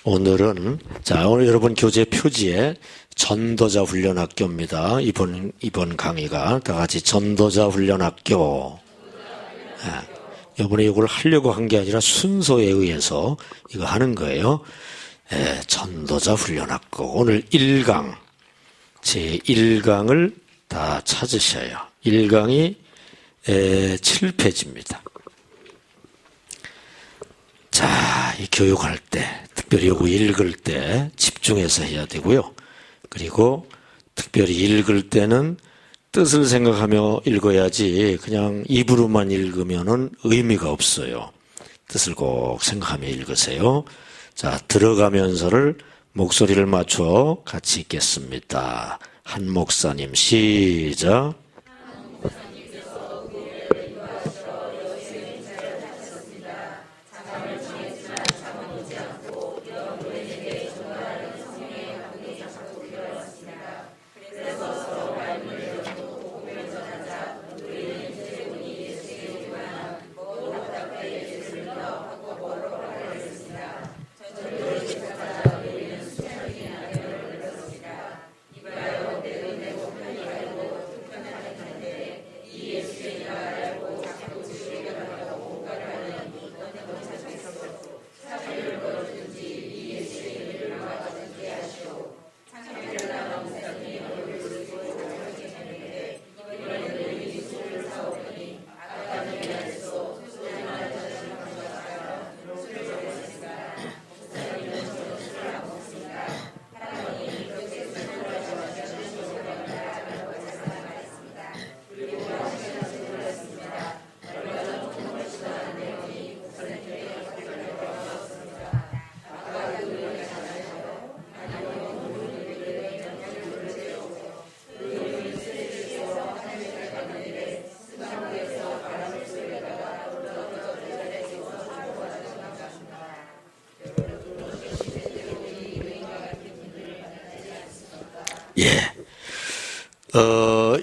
오늘 여러분 교재 표지에 전도자 훈련학교입니다. 이번 강의가 다 같이 전도자 훈련학교. 이번에 이걸 하려고 한 게 아니라 순서에 의해서 이거 하는 거예요. 전도자 훈련학교. 오늘 1강, 제 1강을 다 찾으셔요. 1강이 7페이지입니다. 자, 이 교육할 때, 특별히 이거 읽을 때 집중해서 해야 되고요. 그리고 특별히 읽을 때는 뜻을 생각하며 읽어야지 그냥 입으로만 읽으면은 의미가 없어요. 뜻을 꼭 생각하며 읽으세요. 자, 들어가면서를 목소리를 맞춰 같이 읽겠습니다. 한 목사님 시작.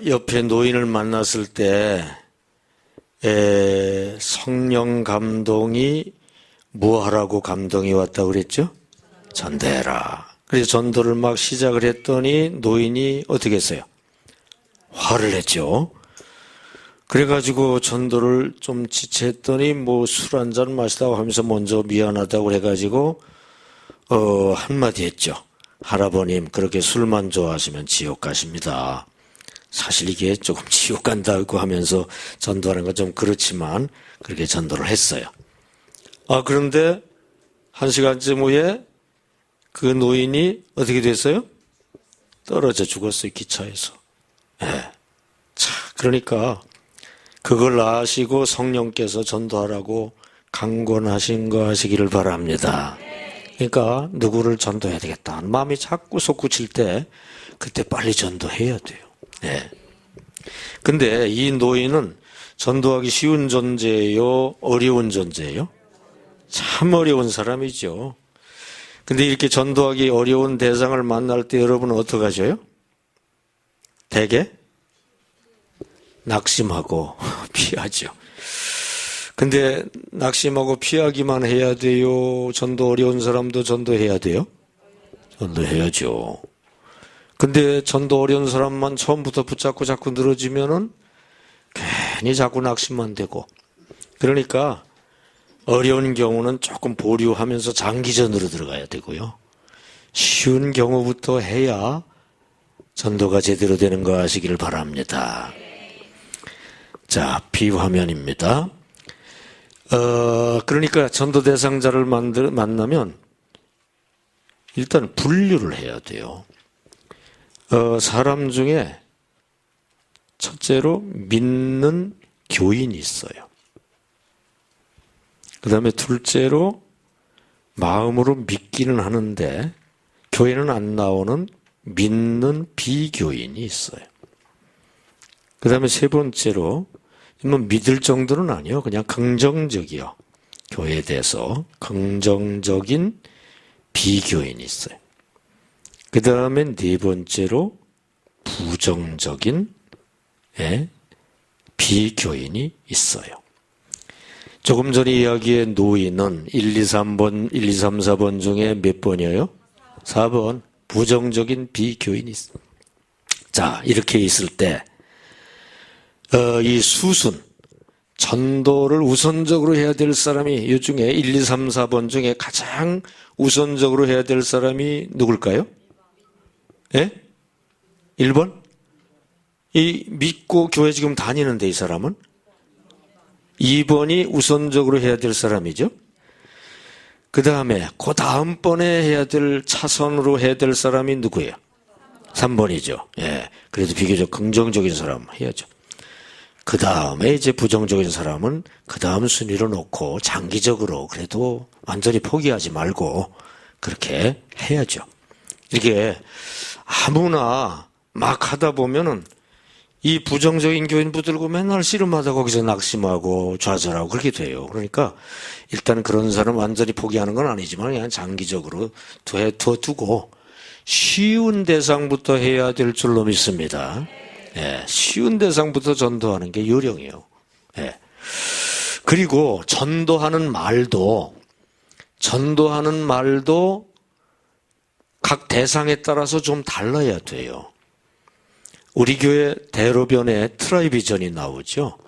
옆에 노인을 만났을 때, 성령 감동이 뭐 하라고 감동이 왔다고 그랬죠? 전도해라. 그래서 전도를 막 시작을 했더니 노인이 어떻게 했어요? 화를 냈죠. 그래가지고 전도를 좀 지체했더니 뭐 술 한잔 마시다고 하면서 먼저 미안하다고 해가지고, 한마디 했죠. 할아버님, 그렇게 술만 좋아하시면 지옥 가십니다. 사실 이게 조금 지옥 간다고 하면서 전도하는 건 좀 그렇지만 그렇게 전도를 했어요. 그런데 1시간쯤 후에 그 노인이 어떻게 됐어요? 떨어져 죽었어요, 기차에서. 자, 그러니까 그걸 아시고 성령께서 전도하라고 강권하신 거 하시기를 바랍니다. 그러니까 누구를 전도해야 되겠다 하는 마음이 자꾸 솟구칠 때 그때 빨리 전도해야 돼요. 근데 이 노인은 전도하기 쉬운 존재예요? 어려운 존재예요? 참 어려운 사람이죠. 근데 이렇게 전도하기 어려운 대상을 만날 때 여러분은 어떻게 하셔요? 대개 낙심하고 피하죠. 근데 낙심하고 피하기만 해야 돼요? 전도 어려운 사람도 전도해야 돼요? 전도해야죠. 근데 전도 어려운 사람만 처음부터 붙잡고 자꾸 늘어지면은 괜히 자꾸 낙심만 되고. 그러니까 어려운 경우는 조금 보류하면서 장기전으로 들어가야 되고요. 쉬운 경우부터 해야 전도가 제대로 되는 거 아시기를 바랍니다. 자, 비화면입니다. 그러니까 전도 대상자를 만나면 일단 분류를 해야 돼요. 사람 중에 첫째로 믿는 교인이 있어요. 그 다음에 둘째로 마음으로 믿기는 하는데 교회는 안 나오는 믿는 비교인이 있어요. 그 다음에 세 번째로 뭐 믿을 정도는 아니요. 그냥 긍정적이요. 교회에 대해서 긍정적인 비교인이 있어요. 그 다음에 네 번째로 부정적인 비교인이 있어요. 조금 전에 이야기한 노인은 1, 2, 3번, 1, 2, 3, 4번 중에 몇 번이에요? 4번. 부정적인 비교인이 있습니다. 자, 이렇게 있을 때, 이 수순, 전도를 우선적으로 해야 될 사람이 이 중에 1, 2, 3, 4번 중에 가장 우선적으로 해야 될 사람이 누굴까요? 예? 1번? 이 믿고 교회 지금 다니는데 이 사람은? 2번이 우선적으로 해야 될 사람이죠. 그 다음에 그 다음번에 해야 될 차선으로 해야 될 사람이 누구예요? 3번이죠. 예. 그래도 비교적 긍정적인 사람 해야죠. 그 다음에 이제 부정적인 사람은 그 다음 순위로 놓고 장기적으로 그래도 완전히 포기하지 말고 그렇게 해야죠. 이게 아무나 막 하다 보면은 이 부정적인 교인 붙들고 맨날 씨름하다 거기서 낙심하고 좌절하고 그렇게 돼요. 그러니까 일단 그런 사람 완전히 포기하는 건 아니지만 그냥 장기적으로 두고 쉬운 대상부터 해야 될 줄로 믿습니다. 예, 쉬운 대상부터 전도하는 게 요령이에요. 예. 그리고 전도하는 말도 각 대상에 따라서 좀 달라야 돼요. 우리 교회 대로변에 트라이비전이 나오죠.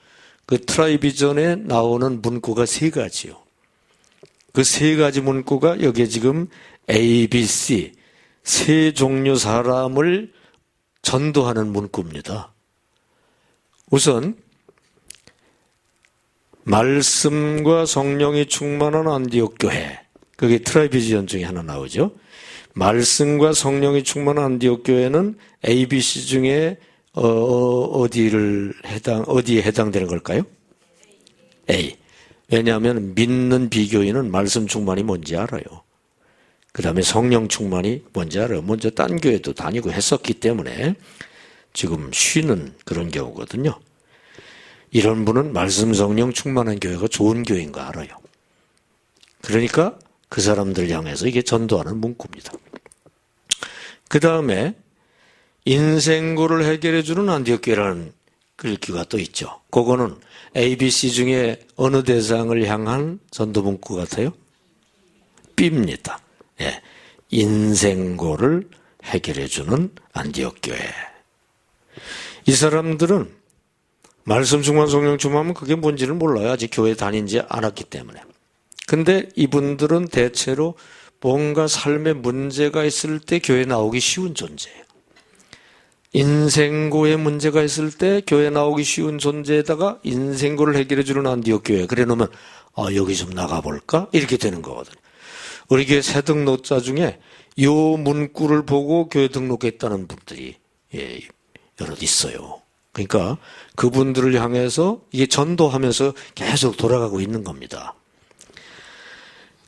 그 트라이비전에 나오는 문구가 3가지요. 그 3가지 문구가 여기에 지금 A, B, C 세 종류 사람을 전도하는 문구입니다. 우선 말씀과 성령이 충만한 안디옥 교회, 그게 트라이비전 중에 하나 나오죠. 말씀과 성령이 충만한 안디옥 교회는 A, B, C 중에 어디에 해당되는 걸까요? A. 왜냐하면 믿는 비교인은 말씀 충만이 뭔지 알아요. 그 다음에 성령 충만이 뭔지 알아요. 먼저 딴 교회도 다니고 했었기 때문에 지금 쉬는 그런 경우거든요. 이런 분은 말씀 성령 충만한 교회가 좋은 교회인 거 알아요. 그러니까 그 사람들 향해서 이게 전도하는 문구입니다. 그 다음에 인생고를 해결해주는 안디옥 교회라는 글귀가 또 있죠. 그거는 A, B, C 중에 어느 대상을 향한 전도 문구 같아요? B입니다. 예, 인생고를 해결해주는 안디옥 교회. 이 사람들은 말씀 충만 성령 충만하면 그게 뭔지를 몰라요. 아직 교회 다니지 않았기 때문에. 근데 이분들은 대체로 뭔가 삶에 문제가 있을 때 교회 나오기 쉬운 존재예요. 인생고에 문제가 있을 때 교회 나오기 쉬운 존재에다가 인생고를 해결해주는 안디옥 교회. 그래 놓으면 여기 좀 나가볼까? 이렇게 되는 거거든요. 우리 교회 새 등록자 중에 요 문구를 보고 교회 등록했다는 분들이 여럿 있어요. 그러니까 그분들을 향해서 이게 전도하면서 계속 돌아가고 있는 겁니다.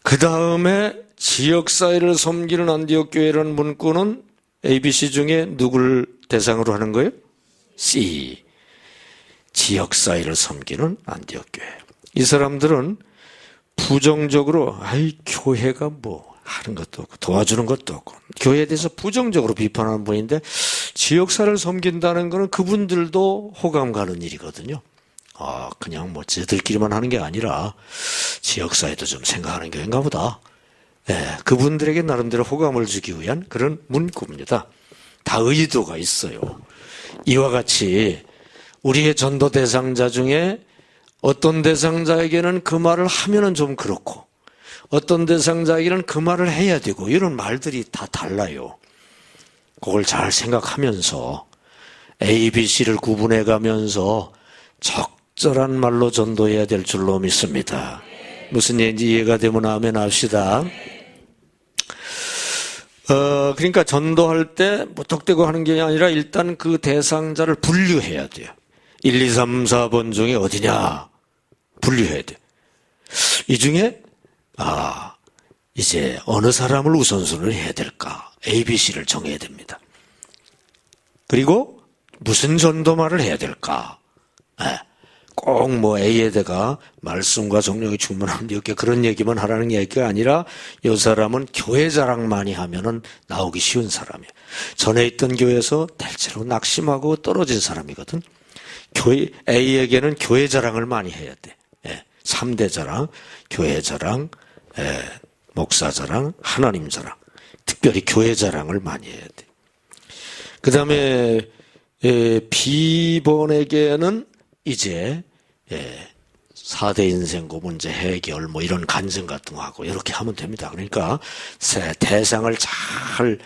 그 다음에 지역사회를 섬기는 안디옥 교회라는 문구는 ABC 중에 누구를 대상으로 하는 거예요? C. 지역사회를 섬기는 안디옥 교회. 이 사람들은 부정적으로 교회가 뭐 하는 것도 없고 도와주는 것도 없고 교회에 대해서 부정적으로 비판하는 분인데 지역사회를 섬긴다는 것은 그분들도 호감 가는 일이거든요. 그냥 뭐 쟤들끼리만 하는 게 아니라 지역사회도 좀 생각하는 교회인가 보다. 그분들에게 나름대로 호감을 주기 위한 그런 문구입니다. 다 의도가 있어요. 이와 같이 우리의 전도 대상자 중에 어떤 대상자에게는 그 말을 하면은 좀 그렇고 어떤 대상자에게는 그 말을 해야 되고 이런 말들이 다 달라요. 그걸 잘 생각하면서 A, B, C를 구분해 가면서 적절한 말로 전도해야 될 줄로 믿습니다. 무슨 얘기인지 이해가 되면 아멘 합시다. 그러니까 전도할 때 무턱대고 하는 게 아니라 일단 그 대상자를 분류해야 돼요. 1, 2, 3, 4번 중에 어디냐 분류해야 돼요. 이 중에 이제 어느 사람을 우선순위를 해야 될까? A, B, C를 정해야 됩니다. 그리고 무슨 전도말을 해야 될까? 꼭 뭐 A에다가 말씀과 성령이 충만한 이렇게 그런 얘기만 하라는 얘기가 아니라 이 사람은 교회 자랑 많이 하면은 나오기 쉬운 사람이에요. 전에 있던 교회에서 대체로 낙심하고 떨어진 사람이거든. A에게는 교회 자랑을 많이 해야 돼. 3대 자랑, 교회 자랑, 목사 자랑, 하나님 자랑. 특별히 교회 자랑을 많이 해야 돼. 그 다음에 B번에게는 이제 4대 인생고 문제 해결 뭐 이런 간증 같은 거 하고 이렇게 하면 됩니다. 그러니까 대상을 잘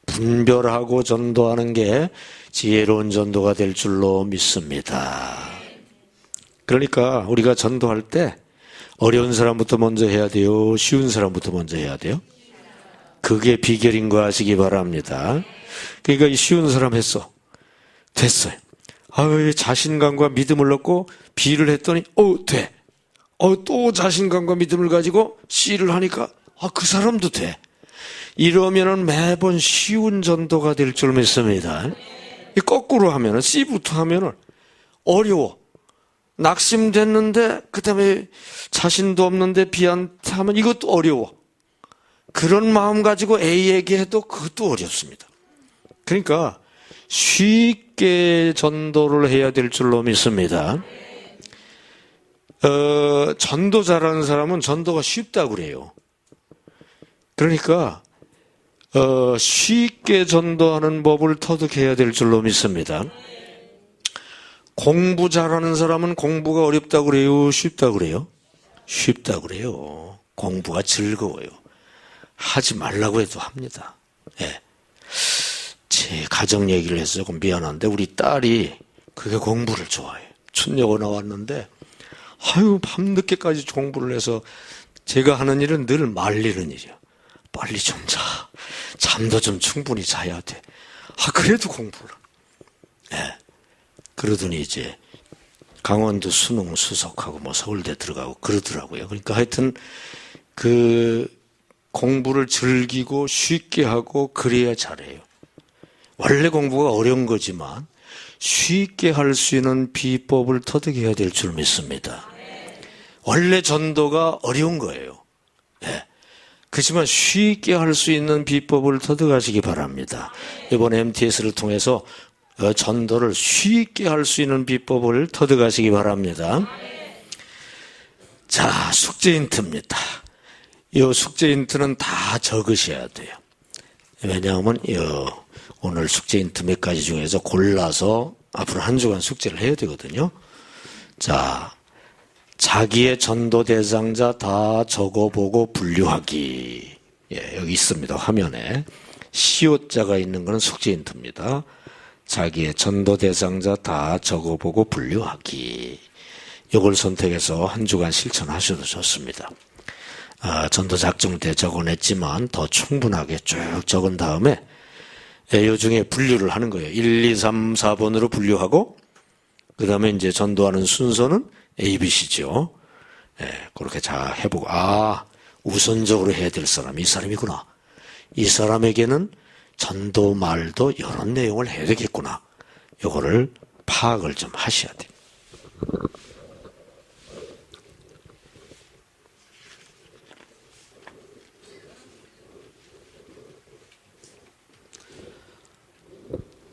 분별하고 전도하는 게 지혜로운 전도가 될 줄로 믿습니다. 그러니까 우리가 전도할 때 어려운 사람부터 먼저 해야 돼요? 쉬운 사람부터 먼저 해야 돼요? 그게 비결인 거 아시기 바랍니다. 그러니까 이 쉬운 사람 했어. 됐어요. 자신감과 믿음을 얻고 B를 했더니 돼. 또 자신감과 믿음을 가지고 C를 하니까 그 사람도 돼. 이러면은 매번 쉬운 전도가 될 줄 믿습니다. 거꾸로 하면은 C부터 하면은 어려워. 낙심됐는데 그다음에 자신도 없는데 B한테 하면 이것도 어려워. 그런 마음 가지고 A에게 해도 그것도 어렵습니다. 그러니까 쉽게 전도를 해야 될 줄로 믿습니다. 전도 잘하는 사람은 전도가 쉽다고 그래요. 그러니까 쉽게 전도하는 법을 터득해야 될 줄로 믿습니다. 공부 잘하는 사람은 공부가 어렵다고 그래요? 쉽다고 그래요? 쉽다고 그래요. 공부가 즐거워요. 하지 말라고 해도 합니다. 제 가정 얘기를 해서 조금 미안한데 우리 딸이 그게 공부를 좋아해요. 춘여고 나왔는데 밤늦게까지 공부를 해서 제가 하는 일은 늘 말리는 일이야. 빨리 좀 자. 잠도 좀 충분히 자야 돼. 그래도 공부를. 그러더니 이제 강원도 수능 수석하고 뭐 서울대 들어가고 그러더라고요. 그러니까 하여튼 그 공부를 즐기고 쉽게 하고 그래야 잘해요. 원래 공부가 어려운 거지만 쉽게 할 수 있는 비법을 터득해야 될 줄 믿습니다. 원래 전도가 어려운 거예요. 그렇지만 쉽게 할 수 있는 비법을 터득하시기 바랍니다. 이번 MTS를 통해서 전도를 쉽게 할 수 있는 비법을 터득하시기 바랍니다. 자, 숙제 힌트입니다. 이 숙제 힌트는 다 적으셔야 돼요. 왜냐하면 오늘 숙제 힌트 몇 가지 중에서 골라서 앞으로 한 주간 숙제를 해야 되거든요. 자, 자기의 전도 대상자 다 적어보고 분류하기. 여기 있습니다. 화면에. 시옷자가 있는 건 숙제 힌트입니다. 자기의 전도 대상자 다 적어보고 분류하기. 이걸 선택해서 한 주간 실천하셔도 좋습니다. 전도 작정 때 적어냈지만 더 충분하게 쭉 적은 다음에 이 중에 분류를 하는 거예요. 1, 2, 3, 4번으로 분류하고 그 다음에 이제 전도하는 순서는 A, B, C죠. 그렇게 잘 해보고 우선적으로 해야 될 사람이 이 사람이구나. 이 사람에게는 전도 말도 이런 내용을 해야 되겠구나. 이거를 파악을 좀 하셔야 돼요.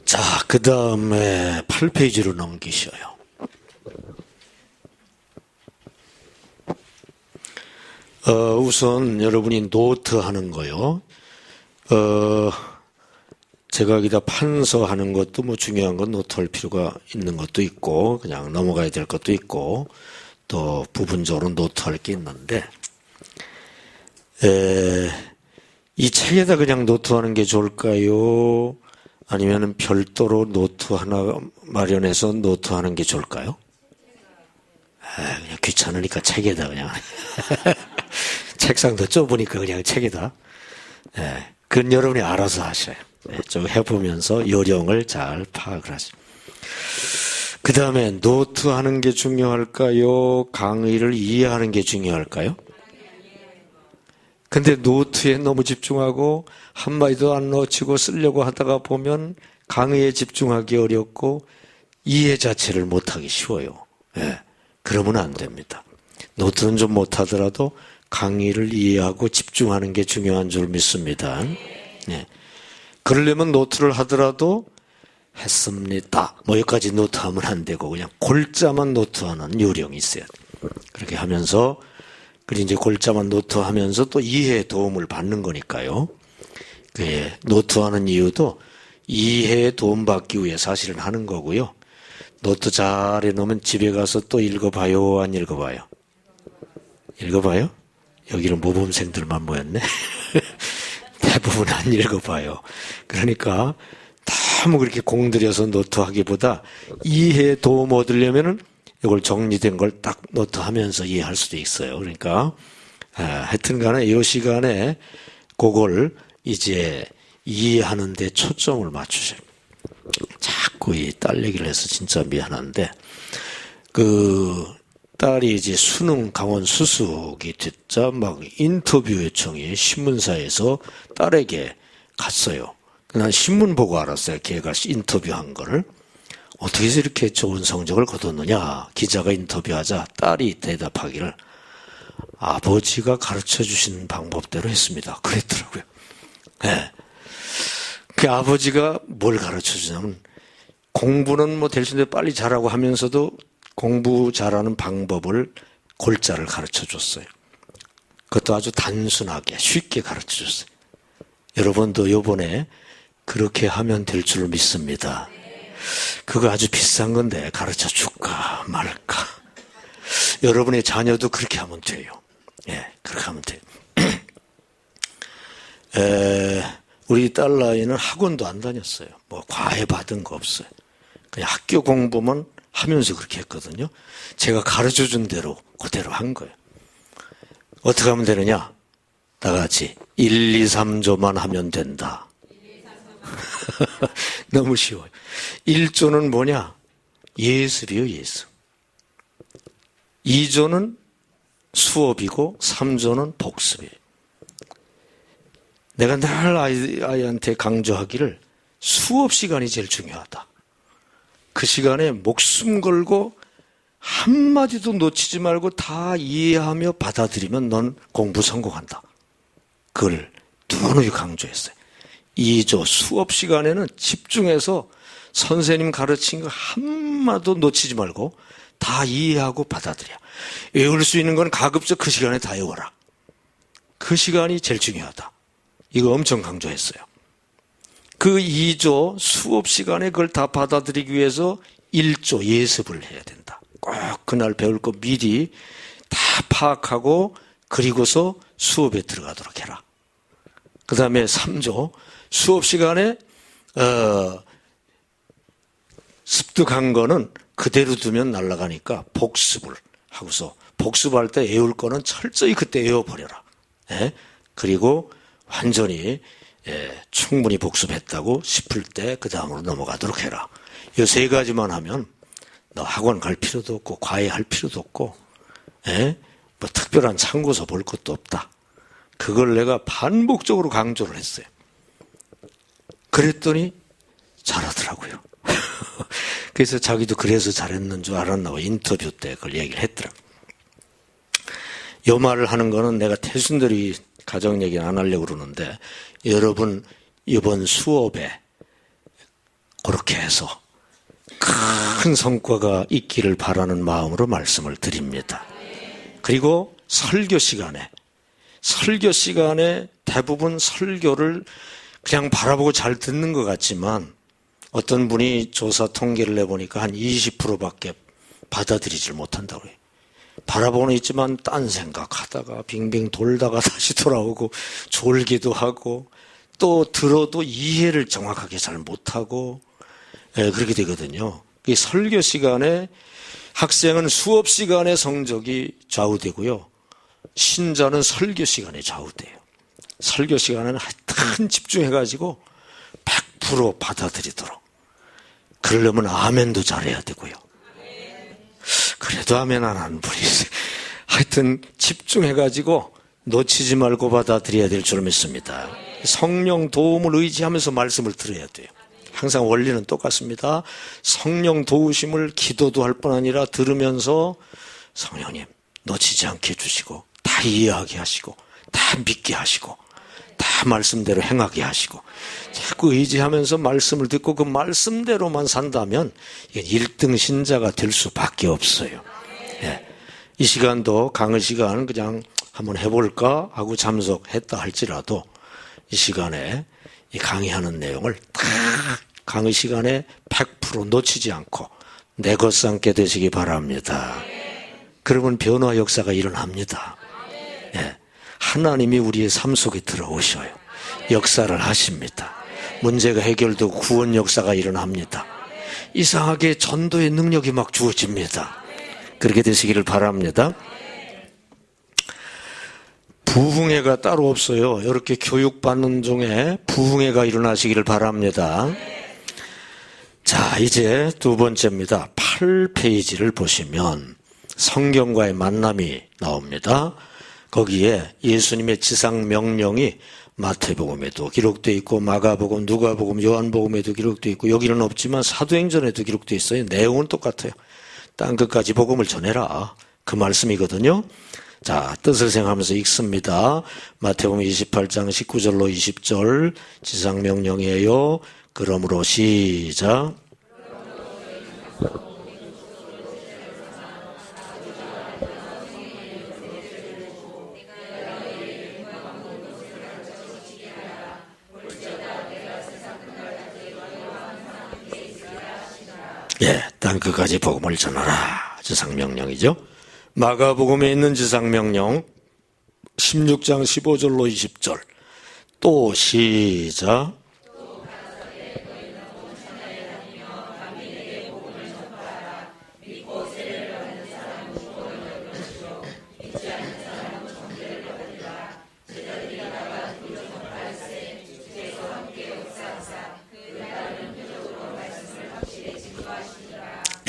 자, 그 다음에 8페이지로 넘기셔요. 우선 여러분이 노트 하는 거요. 제가 여기다 판서하는 것도 뭐 중요한 건 노트할 필요가 있는 것도 있고 그냥 넘어가야 될 것도 있고 또 부분적으로 노트할 게 있는데 이 책에다 그냥 노트하는 게 좋을까요? 아니면 별도로 노트 하나 마련해서 노트하는 게 좋을까요? 그냥 귀찮으니까 책에다 그냥 책상도 좁으니까 그냥 책에다. 그건 여러분이 알아서 하셔요. 좀 해보면서 요령을 잘 파악을 하세요. 그 다음에 노트하는 게 중요할까요? 강의를 이해하는 게 중요할까요? 근데 노트에 너무 집중하고 한마디도 안 놓치고 쓰려고 하다가 보면 강의에 집중하기 어렵고 이해 자체를 못하기 쉬워요. 그러면 안 됩니다. 노트는 좀 못하더라도 강의를 이해하고 집중하는 게 중요한 줄 믿습니다. 그러려면 노트를 하더라도 했습니다. 뭐 여기까지 노트하면 안 되고 그냥 골자만 노트하는 요령이 있어야 돼요. 그렇게 하면서, 그리고 이제 골자만 노트하면서 또 이해의 도움을 받는 거니까요. 그 노트하는 이유도 이해에 도움받기 위해 사실은 하는 거고요. 노트 잘 해놓으면 집에 가서 또 읽어봐요, 안 읽어봐요? 읽어봐요? 여기는 모범생들만 모였네. 대부분 안 읽어봐요. 그러니까 너무 그렇게 공들여서 노트하기보다 이해에 도움 얻으려면은 이걸 정리된 걸 딱 노트하면서 이해할 수도 있어요. 그러니까 하여튼 간에 이 시간에 그걸 이제 이해하는 데 초점을 맞추셔요. 자꾸 이 딸 얘기를 해서 진짜 미안한데, 그 딸이 이제 수능 강원 수석이 됐자 막 인터뷰 요청이 신문사에서 딸에게 갔어요. 난 신문 보고 알았어요. 걔가 인터뷰한 거를. 어떻게 해서 이렇게 좋은 성적을 거뒀느냐. 기자가 인터뷰하자 딸이 대답하기를 아버지가 가르쳐 주신 방법대로 했습니다. 그랬더라고요. 네. 그 아버지가 뭘 가르쳐 주냐면 공부는 뭐 될 수 있는데 빨리 잘하고 하면서도 공부 잘하는 방법을 골자를 가르쳐 줬어요. 그것도 아주 단순하게 쉽게 가르쳐 줬어요. 여러분도 요번에 그렇게 하면 될 줄 믿습니다. 그거 아주 비싼 건데 가르쳐 줄까 말까. 여러분의 자녀도 그렇게 하면 돼요. 예, 그렇게 하면 돼요. 우리 딸아이는 학원도 안 다녔어요. 뭐 과외 받은 거 없어요. 그냥 학교 공부만 하면서 그렇게 했거든요. 제가 가르쳐 준 대로 그대로 한 거예요. 어떻게 하면 되느냐? 다 같이 1, 2, 3조만 하면 된다. 너무 쉬워요. 1조는 뭐냐? 예습이요, 예습. 2조는 수업이고 3조는 복습이에요. 내가 늘 아이한테 강조하기를 수업 시간이 제일 중요하다. 그 시간에 목숨 걸고 한마디도 놓치지 말고 다 이해하며 받아들이면 넌 공부 성공한다. 그걸 누누이 강조했어요. 2조 수업 시간에는 집중해서 선생님 가르친 거 한마디도 놓치지 말고 다 이해하고 받아들여. 외울 수 있는 건 가급적 그 시간에 다 외워라. 그 시간이 제일 중요하다. 이거 엄청 강조했어요. 그 2조 수업 시간에 그걸 다 받아들이기 위해서 1조 예습을 해야 된다. 꼭 그날 배울 거 미리 다 파악하고 그리고서 수업에 들어가도록 해라. 그 다음에 3조 수업 시간에 습득한 거는 그대로 두면 날아가니까 복습을 하고서 복습할 때 외울 거는 철저히 그때 외워버려라. 예? 그리고 완전히 충분히 복습했다고 싶을 때 그 다음으로 넘어가도록 해라. 이 세 가지만 하면 너 학원 갈 필요도 없고 과외할 필요도 없고 뭐 특별한 참고서 볼 것도 없다. 그걸 내가 반복적으로 강조를 했어요. 그랬더니 잘하더라고요. 그래서 자기도 그래서 잘했는 줄 알았나 봐. 인터뷰 때 그걸 얘기를 했더라고요. 이 말을 하는 거는 내가 태순들이 가정 얘기는 안 하려고 그러는데 여러분 이번 수업에 그렇게 해서 큰 성과가 있기를 바라는 마음으로 말씀을 드립니다. 그리고 설교 시간에 대부분 설교를 그냥 바라보고 잘 듣는 것 같지만 어떤 분이 조사 통계를 내보니까 한 20%밖에 받아들이질 못한다고 해요. 바라보는 있지만 딴 생각하다가 빙빙 돌다가 다시 돌아오고 졸기도 하고 또 들어도 이해를 정확하게 잘 못하고 그렇게 되거든요. 이 설교 시간에 학생은 수업 시간에 성적이 좌우되고요. 신자는 설교 시간에 좌우돼요. 설교 시간에는 하여튼 집중해가지고 100% 받아들이도록. 그러려면 아멘도 잘해야 되고요. 그래도 아멘 안 하는 분이 있어요. 하여튼 집중해가지고 놓치지 말고 받아들여야 될 줄 믿습니다. 성령 도움을 의지하면서 말씀을 들어야 돼요. 항상 원리는 똑같습니다. 성령 도우심을 기도도 할 뿐 아니라 들으면서 성령님 놓치지 않게 해주시고 다 이해하게 하시고 다 믿게 하시고 다 말씀대로 행하게 하시고 자꾸 의지하면서 말씀을 듣고 그 말씀대로만 산다면 이게 1등 신자가 될 수밖에 없어요. 예. 이 시간도 강의 시간 그냥 한번 해볼까 하고 참석했다 할지라도 이 시간에 이 강의하는 내용을 다 강의 시간에 100% 놓치지 않고 내것삼게 되시기 바랍니다. 그러면 변화 역사가 일어납니다. 예. 하나님이 우리의 삶 속에 들어오셔요. 역사를 하십니다. 문제가 해결되고 구원 역사가 일어납니다. 이상하게 전도의 능력이 막 주어집니다. 그렇게 되시기를 바랍니다. 부흥회가 따로 없어요. 이렇게 교육받는 중에 부흥회가 일어나시기를 바랍니다. 자, 이제 두 번째입니다. 8페이지를 보시면 성경과의 만남이 나옵니다. 거기에 예수님의 지상 명령이 마태복음에도 기록되어 있고 마가복음, 누가복음, 요한복음에도 기록되어 있고 여기는 없지만 사도행전에도 기록되어 있어요. 내용은 똑같아요. 땅끝까지 복음을 전해라. 그 말씀이거든요. 자, 뜻을 생각하면서 읽습니다. 마태복음 28장 19절로 20절 지상 명령이에요. 그러므로 시작. 예, 땅끝까지 복음을 전하라. 지상명령이죠. 마가복음에 있는 지상명령 16장 15절로 20절 또 시작.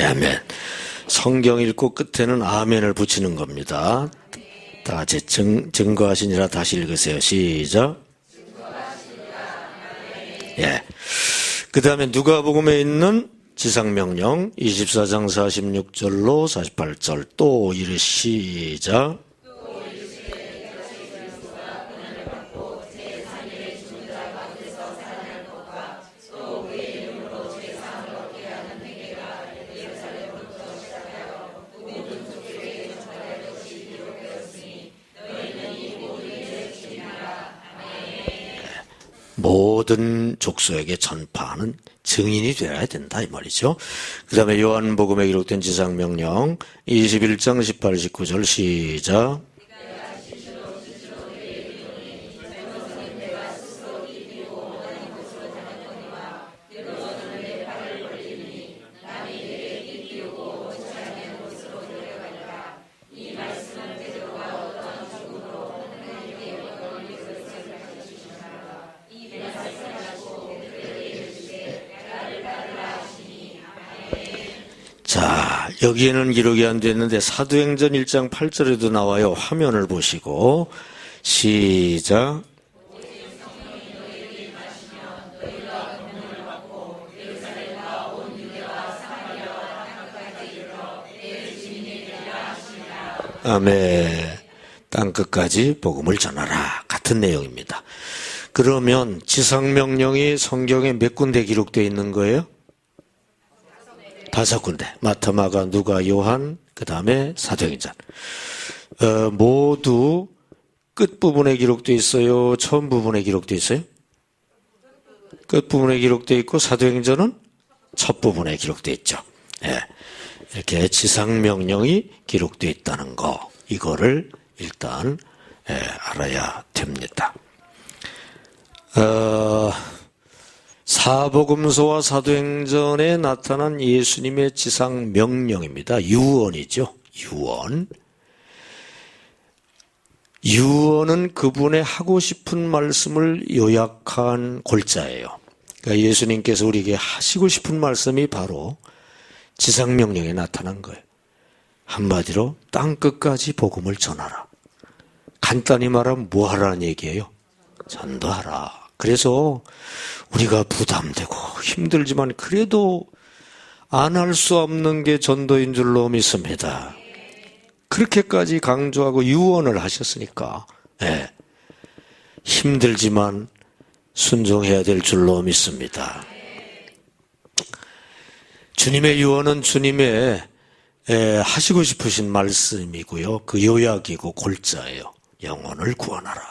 아멘. 성경 읽고 끝에는 아멘을 붙이는 겁니다. 다 같이 증거하시니라 다시 읽으세요. 시작. 예. 그 다음에 누가복음에 있는 지상명령 24장 46절로 48절 또 이르 시작. 모든 족속에게 전파하는 증인이 되어야 된다 이 말이죠. 그 다음에 요한복음에 기록된 지상명령 21장 18, 19절 시작. 자, 여기에는 기록이 안 됐는데 사도행전 1장 8절에도 나와요. 화면을 보시고 시작. 아멘. 땅끝까지 복음을 전하라. 같은 내용입니다. 그러면 지상명령이 성경에 몇 군데 기록되어 있는 거예요? 5군데. 마태, 마가, 누가, 요한, 그 다음에 사도행전. 모두 끝부분에 기록되어 있어요? 처음 부분에 기록되어 있어요? 끝부분에 기록되어 있고 사도행전은 첫 부분에 기록되어 있죠. 예. 이렇게 지상명령이 기록되어 있다는 거, 이거를 일단 알아야 됩니다. 사복음서와 사도행전에 나타난 예수님의 지상명령입니다. 유언이죠. 유언. 유언은 그분의 하고 싶은 말씀을 요약한 골자예요. 그러니까 예수님께서 우리에게 하시고 싶은 말씀이 바로 지상명령에 나타난 거예요. 한마디로 땅끝까지 복음을 전하라. 간단히 말하면 뭐 하라는 얘기예요? 전도하라. 그래서 우리가 부담되고 힘들지만 그래도 안 할 수 없는 게 전도인 줄로 믿습니다. 그렇게까지 강조하고 유언을 하셨으니까 힘들지만 순종해야 될 줄로 믿습니다. 주님의 유언은 주님의 하시고 싶으신 말씀이고요. 그 요약이고 골자예요. 영혼을 구원하라.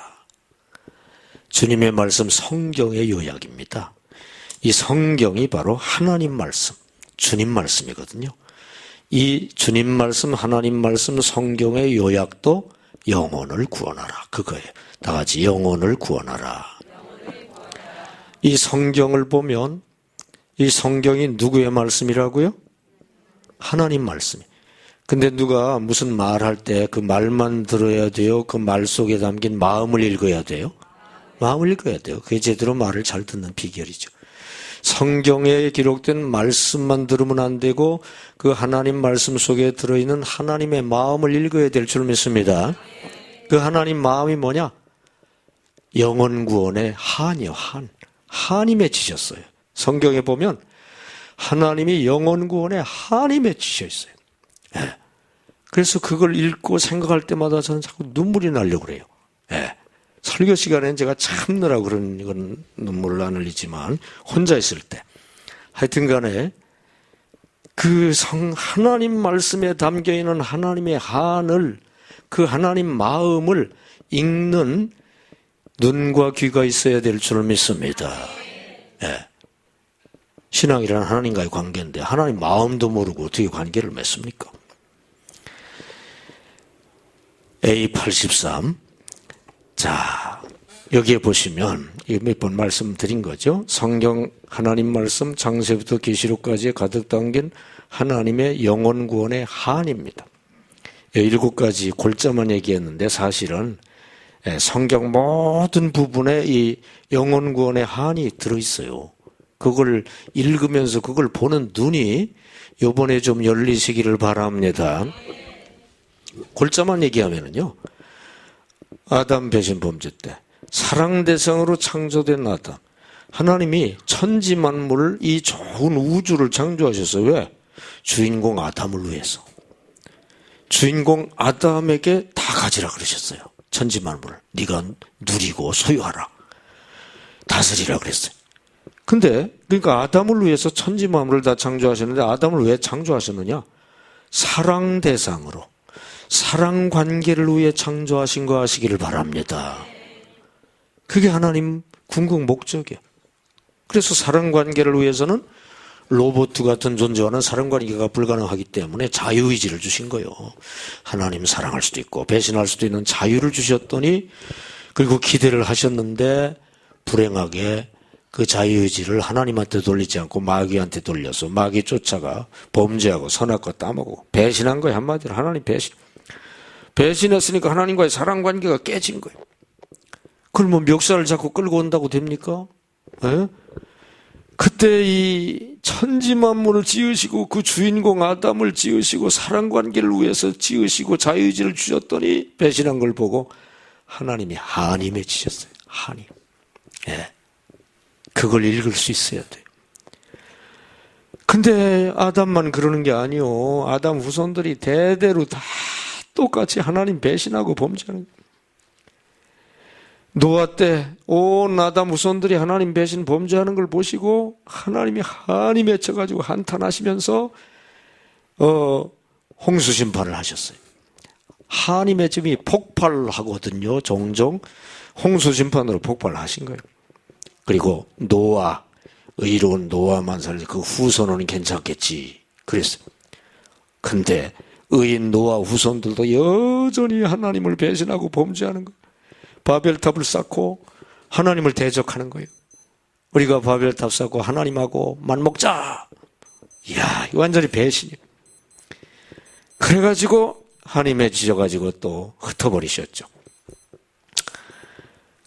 주님의 말씀 성경의 요약입니다. 이 성경이 바로 하나님 말씀, 주님 말씀이거든요. 이 주님 말씀, 하나님 말씀, 성경의 요약도 영혼을 구원하라. 그거예요. 다 같이 영혼을 구원하라. 이 성경을 보면 이 성경이 누구의 말씀이라고요? 하나님 말씀이. 근데 누가 무슨 말할 때 그 말만 들어야 돼요? 그 말 속에 담긴 마음을 읽어야 돼요? 마음을 읽어야 돼요. 그게 제대로 말을 잘 듣는 비결이죠. 성경에 기록된 말씀만 들으면 안 되고 그 하나님 말씀 속에 들어있는 하나님의 마음을 읽어야 될 줄 믿습니다. 그 하나님 마음이 뭐냐? 영혼 구원의 한이요. 한이 맺히셨어요. 성경에 보면 하나님이 영혼 구원의 한이 맺히셔 있어요. 예. 그래서 그걸 읽고 생각할 때마다 저는 자꾸 눈물이 나려고 그래요. 예. 설교 시간에는 제가 참느라 그런 건 눈물을 안 흘리지만 혼자 있을 때 하여튼 간에 그 하나님 말씀에 담겨있는 하나님의 한을 그 하나님 마음을 읽는 눈과 귀가 있어야 될 줄 믿습니다. 예. 신앙이란 하나님과의 관계인데 하나님 마음도 모르고 어떻게 관계를 맺습니까? A83 자, 여기에 보시면 몇 번 말씀드린 거죠. 성경 하나님 말씀 창세부터 계시록까지 가득 담긴 하나님의 영혼 구원의 한입니다. 7가지 골자만 얘기했는데 사실은 성경 모든 부분에 이 영혼 구원의 한이 들어있어요. 그걸 읽으면서 그걸 보는 눈이 이번에 좀 열리시기를 바랍니다. 골자만 얘기하면은요. 아담 배신 범죄 때 사랑 대상으로 창조된 아담. 하나님이 천지 만물을 이 좋은 우주를 창조하셨어요. 왜? 주인공 아담을 위해서. 주인공 아담에게 다 가지라 그러셨어요. 천지 만물을. 네가 누리고 소유하라. 다스리라 그랬어요. 근데 그러니까 아담을 위해서 천지 만물을 다 창조하셨는데 아담을 왜 창조하셨느냐? 사랑 대상으로. 사랑 관계를 위해 창조하신 거 아시기를 바랍니다. 그게 하나님 궁극 목적이에요. 그래서 사랑 관계를 위해서는 로봇 같은 존재와는 사랑 관계가 불가능하기 때문에 자유의지를 주신 거예요. 하나님 사랑할 수도 있고 배신할 수도 있는 자유를 주셨더니 그리고 기대를 하셨는데 불행하게 그 자유의지를 하나님한테 돌리지 않고 마귀한테 돌려서 마귀 쫓아가 범죄하고 선악과 따먹고 배신한 거예요. 한마디로 하나님 배신했으니까 하나님과의 사랑 관계가 깨진 거예요. 그러면 멱살을 잡고 끌고 온다고 됩니까? 예? 그때 이 천지 만물을 지으시고 그 주인공 아담을 지으시고 사랑 관계를 위해서 지으시고 자유의지를 주셨더니 배신한 걸 보고 하나님이 한이 맺히셨어요. 한이. 예. 그걸 읽을 수 있어야 돼요. 근데 아담만 그러는 게 아니요. 아담 후손들이 대대로 다 똑같이 하나님 배신하고 범죄하는 거예요. 노아 때 온 아담 후손들이 하나님 배신 범죄하는 걸 보시고 하나님이 한이 맺혀가지고 한탄하시면서 홍수 심판을 하셨어요. 한이 맺음이 폭발하거든요. 종종 홍수 심판으로 폭발하신 거예요. 그리고 노아, 의로운 노아만 살지 그 후손은 괜찮겠지 그랬어요. 근데 의인 노아 후손들도 여전히 하나님을 배신하고 범죄하는 거예요. 바벨탑을 쌓고 하나님을 대적하는 거예요. 우리가 바벨탑 쌓고 하나님하고 맞먹자. 이야, 완전히 배신이에요. 그래가지고 하나님에 지져가지고 또 흩어버리셨죠.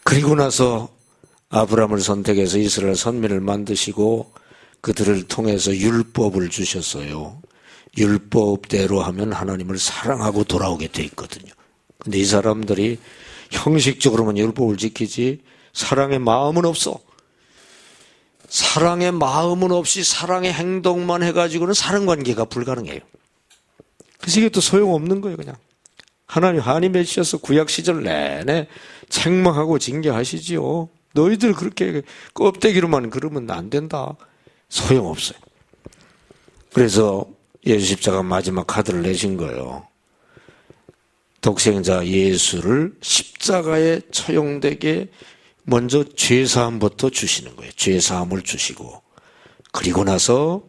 그리고 나서 아브라함을 선택해서 이스라엘 선민을 만드시고 그들을 통해서 율법을 주셨어요. 율법대로 하면 하나님을 사랑하고 돌아오게 돼 있거든요. 근데 이 사람들이 형식적으로만 율법을 지키지 사랑의 마음은 없어. 사랑의 마음은 없이 사랑의 행동만 해가지고는 사랑관계가 불가능해요. 그래서 이게 또 소용없는 거예요. 그냥 하나님 한이 맺으셔서 구약 시절 내내 책망하고 징계하시지요. 너희들 그렇게 껍데기로만 그러면 안 된다. 소용없어요. 그래서 예수 십자가 마지막 카드를 내신 거예요. 독생자 예수를 십자가에 처형되게 먼저 죄사함부터 주시는 거예요. 죄사함을 주시고, 그리고 나서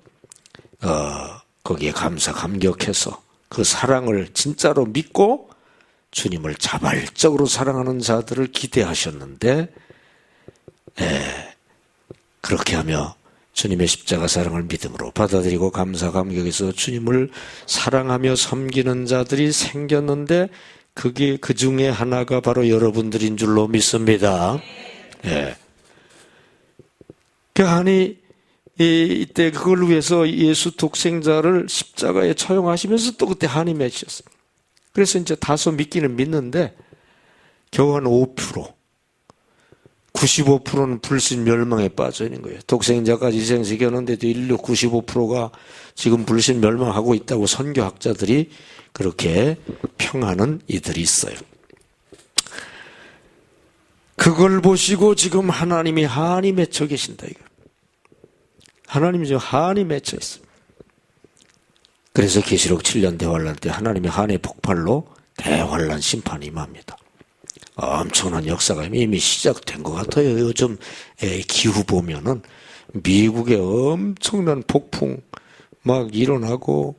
거기에 감격해서 그 사랑을 진짜로 믿고 주님을 자발적으로 사랑하는 자들을 기대하셨는데, 그렇게 하며 주님의 십자가 사랑을 믿음으로 받아들이고 감격해서 주님을 사랑하며 섬기는 자들이 생겼는데, 그게 그 중에 하나가 바로 여러분들인 줄로 믿습니다. 아니, 이때 그걸 위해서 예수 독생자를 십자가에 처형하시면서 또 그때 한이 맺으셨어요. 그래서 이제 다소 믿기는 믿는데 겨우 한 5%, 95%는 불신 멸망에 빠져 있는 거예요. 독생자까지 희생시켰는데도 인류 95%가 지금 불신 멸망하고 있다고 선교학자들이 그렇게 평하는 이들이 있어요. 그걸 보시고 지금 하나님이 한이 맺혀 계신다 이거. 하나님이 지금 한이 맺혀 있습니다. 그래서 계시록 7년 대환란 때 하나님의 한의 폭발로 대환란 심판이 임합니다. 엄청난 역사가 이미 시작된 것 같아요. 요즘 기후 보면은 미국에 엄청난 폭풍 막 일어나고,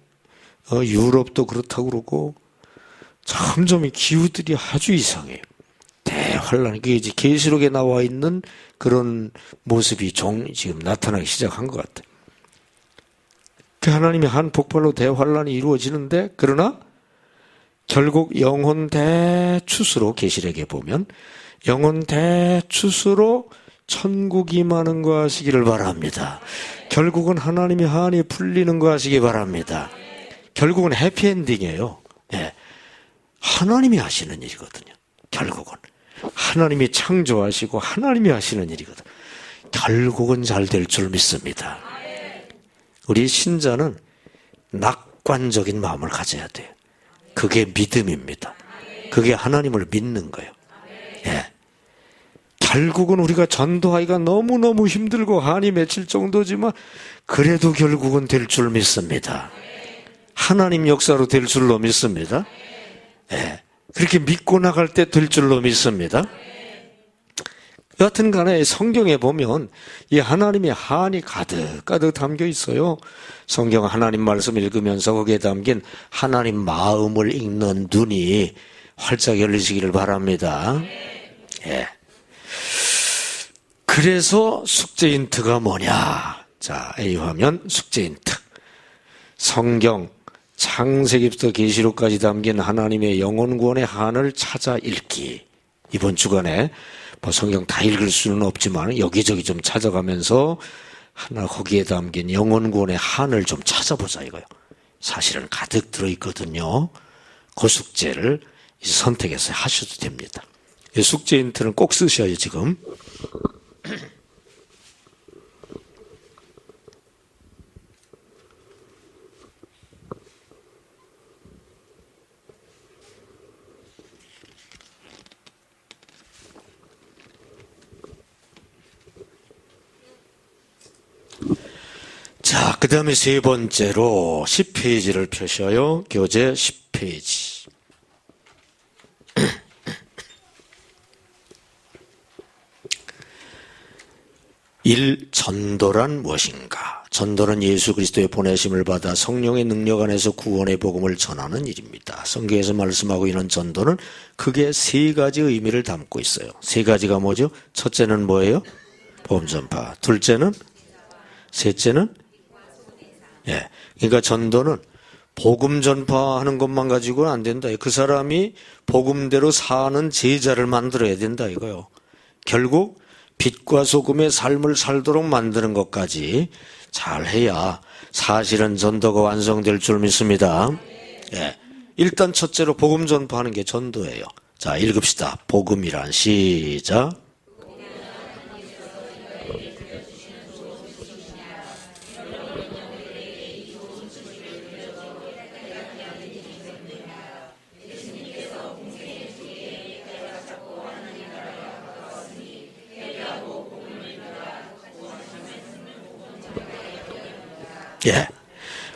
유럽도 그렇다고 그러고, 점점 이 기후들이 아주 이상해요. 대환란, 그게 이제 계시록에 나와 있는 그런 모습이 지금 나타나기 시작한 것 같아요. 하나님의 한 폭발로 대환란이 이루어지는데, 그러나 결국 영혼 대추수로, 계시록에 보면 영혼 대추수로 천국이 임하는 거 하시기를 바랍니다. 결국은 하나님의 한이 풀리는 거 하시기 바랍니다. 결국은 해피엔딩이에요. 하나님이 하시는 일이거든요. 결국은 하나님이 창조하시고 하나님이 하시는 일이거든. 결국은 잘 될 줄 믿습니다. 우리 신자는 낙관적인 마음을 가져야 돼요. 그게 믿음입니다. 그게 하나님을 믿는 거예요. 결국은 우리가 전도하기가 너무너무 힘들고 한이 맺힐 정도지만 그래도 결국은 될 줄 믿습니다. 하나님 역사로 될 줄로 믿습니다. 그렇게 믿고 나갈 때 될 줄로 믿습니다. 여하튼 간에 성경에 보면 이 하나님의 한이 가득 담겨 있어요. 성경 하나님 말씀 읽으면서 거기에 담긴 하나님 마음을 읽는 눈이 활짝 열리시기를 바랍니다. 그래서 숙제 힌트가 뭐냐? 자, A 화면 숙제 힌트. 성경 창세기부터 계시록까지 담긴 하나님의 영혼 구원의 한을 찾아 읽기. 이번 주간에 뭐 성경 다 읽을 수는 없지만 여기저기 좀 찾아가면서 하나 거기에 담긴 영혼 구원의 한을 좀 찾아보자 이거요. 사실은 가득 들어있거든요. 그 숙제를 선택해서 하셔도 됩니다. 이 숙제 힌트는 꼭 쓰셔요 지금. 자, 그 다음에 세 번째로 10페이지를 펴셔요. 교재 10페이지. 전도란 무엇인가? 전도는 예수 그리스도의 보내심을 받아 성령의 능력 안에서 구원의 복음을 전하는 일입니다. 성경에서 말씀하고 있는 전도는 크게 세 가지 의미를 담고 있어요. 세 가지가 뭐죠? 첫째는 뭐예요? 복음 전파. 둘째는? 셋째는? 그러니까 전도는 복음 전파하는 것만 가지고는 안 된다. 그 사람이 복음대로 사는 제자를 만들어야 된다 이거요. 결국 빛과 소금의 삶을 살도록 만드는 것까지 잘 해야 사실은 전도가 완성될 줄 믿습니다. 일단 첫째로 복음 전파하는 게 전도예요. 자, 읽읍시다. 복음이란 시작.